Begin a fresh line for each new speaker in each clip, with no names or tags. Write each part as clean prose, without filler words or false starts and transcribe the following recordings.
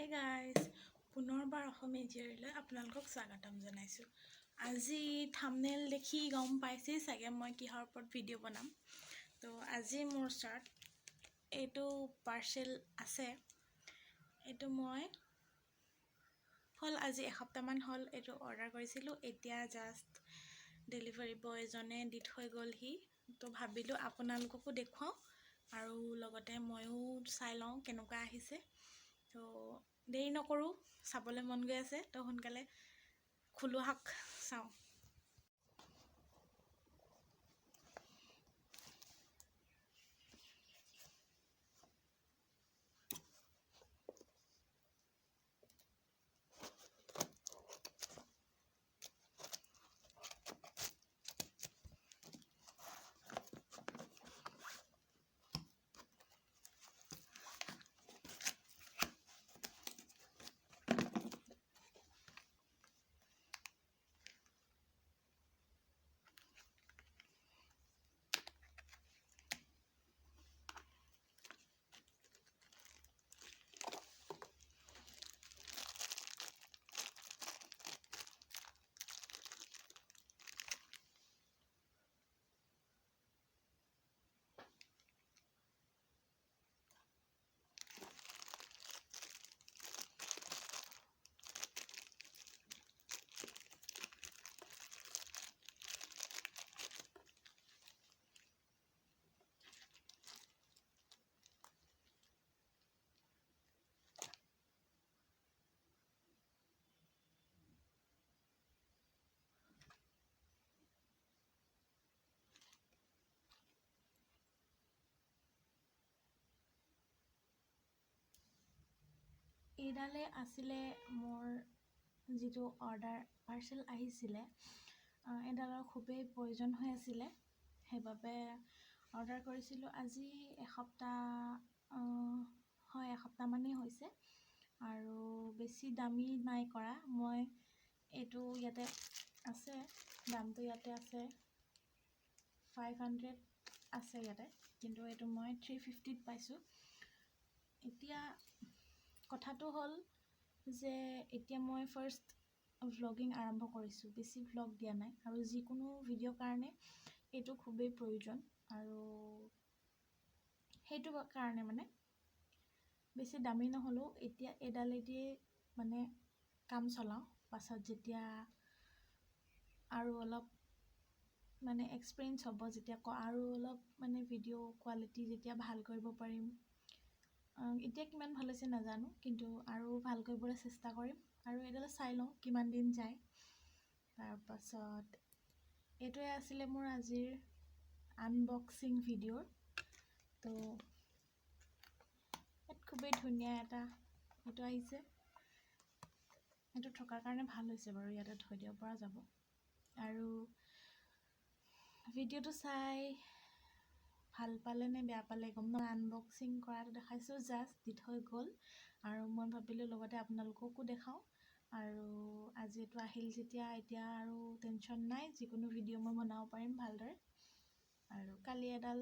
Hey guys, পুনৰবাৰ অসমীয়া জীয়ৰীলৈ আপোনালোকক স্বাগতম জনাইছোঁ। আজি থাম্বনেইল দেখি গম পাইছেই চাগে মই কিহৰ ওপৰত ভিডিঅ' বনাম। তো আজি মোৰ ওচৰত এইটো পাৰ্চেল আছে। এইটো মই আজি এসপ্তাহমান হ'ল এইটো অৰ্ডাৰ কৰিছিলোঁ। এতিয়া জাষ্ট ডেলিভাৰী বয় এজনে দি থৈ গ'লহি। তো ভাবিলোঁ আপোনালোককো দেখুৱাওঁ আৰু লগতে ময়ো চাই লওঁ কেনেকুৱা আহিছে। তো দেৰি নকৰোঁ, চাবলৈ মন গৈ আছে, তো সোনকালে খোলো আহক চাওঁ। এইডালে আছিলে মোৰ যিটো পাৰ্চেল আহিছিলে। এইডালৰ খুবেই প্ৰয়োজন হৈ আছিলে, সেইবাবে অৰ্ডাৰ কৰিছিলোঁ। আজি এসপ্তাহমানেই হৈছে আৰু বেছি দামী নাই কৰা। মই এইটো ইয়াতে আছে, দামটো ইয়াতে আছে 500 আছে ইয়াতে, কিন্তু এইটো মই 350ত পাইছোঁ। এতিয়া কথাটো হ'ল যে এতিয়া মই ফাৰ্ষ্ট ভ্লগিং আৰম্ভ কৰিছোঁ, বেছি ভ্লগ দিয়া নাই, আৰু যিকোনো ভিডিঅ'ৰ কাৰণে এইটো খুবেই প্ৰয়োজন। আৰু সেইটো কাৰণে মানে বেছি দামী নহ'লেও এতিয়া এইডালেদিয়ে মানে কাম চলাওঁ। পাছত যেতিয়া আৰু অলপ মানে এক্সপিৰিয়েঞ্চ হ'ব, যেতিয়া আৰু অলপ মানে ভিডিঅ' কোৱালিটি যেতিয়া ভাল কৰিব পাৰিম, এতিয়া কিমান ভাল হৈছে নাজানো, কিন্তু আৰু ভাল কৰিবলৈ চেষ্টা কৰিম। আৰু এইডাল চাই লওঁ কিমান দিন যায়। তাৰপাছত এইটোৱে আছিলে মোৰ আজিৰ আনবক্সিং ভিডিঅ'ৰ। তো ইয়াত খুবেই ধুনীয়া এটা এইটো আহিছে। এইটো থকাৰ কাৰণে ভাল হৈছে বাৰু, ইয়াতে থৈ দিব পৰা যাব। আৰু ভিডিঅ'টো চাই ভাল পালে নে বেয়া পালে গম নাপাওঁ। আনবক্সিং কৰাটো দেখাইছোঁ, জাষ্ট দি থৈ গ'ল, আৰু মই ভাবিলোঁ লগতে আপোনালোককো দেখাওঁ। আৰু আজি এইটো আহিল যেতিয়া এতিয়া আৰু টেনশ্যন নাই, যিকোনো ভিডিঅ' মই বনাব পাৰিম ভালদৰে। আৰু কালি এডাল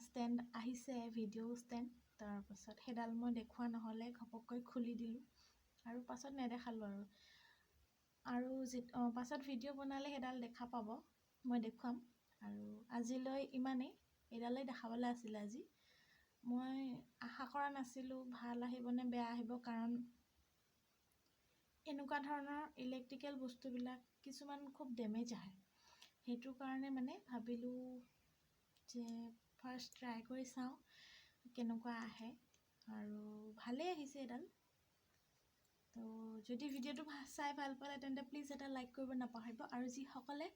ষ্টেণ্ড আহিছে, ভিডিঅ' ষ্টেণ্ড, তাৰপাছত সেইডাল মই দেখুওৱা নহ'লে ঘপককৈ খুলি দিলোঁ আৰু পাছত নেদেখালোঁ। আৰু পাছত ভিডিঅ' বনালে সেইডাল দেখা পাব, মই দেখুৱাম। আৰু আজিলৈ ইমানেই, এইডালেই দেখাবলৈ আছিলে আজি। মই আশা কৰা নাছিলোঁ ভাল আহিব নে বেয়া আহিব, কাৰণ এনেকুৱা ধৰণৰ ইলেক্ট্ৰিকেল বস্তুবিলাক কিছুমান খুব ডেমেজ আহে। সেইটো কাৰণে মানে ভাবিলোঁ যে ফাৰ্ষ্ট ট্ৰাই কৰি চাওঁ কেনেকুৱা আহে, আৰু ভালেই আহিছে এইডাল। তো যদি ভিডিঅ'টো চাই ভাল পালে তেন্তে প্লিজ এটা লাইক কৰিব নাপাহৰিব। আৰু যিসকলে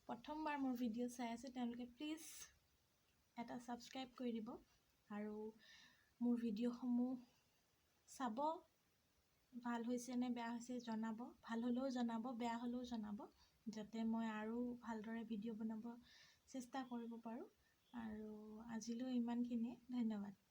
প্ৰথমবাৰ মোৰ ভিডিঅ' চাই আছে তেওঁলোকে প্লিজ এটা ছাবস্ক্ৰাইব কৰি দিব, আৰু মোৰ ভিডিঅ'সমূহ চাব, ভাল হৈছে নে বেয়া হৈছে জনাব। ভাল হ'লেও জনাব, বেয়া হ'লেও জনাব, যাতে মই আৰু ভালদৰে ভিডিঅ' বনাব চেষ্টা কৰিব পাৰোঁ। আৰু আজিলৈ ইমানখিনিয়ে, ধন্যবাদ।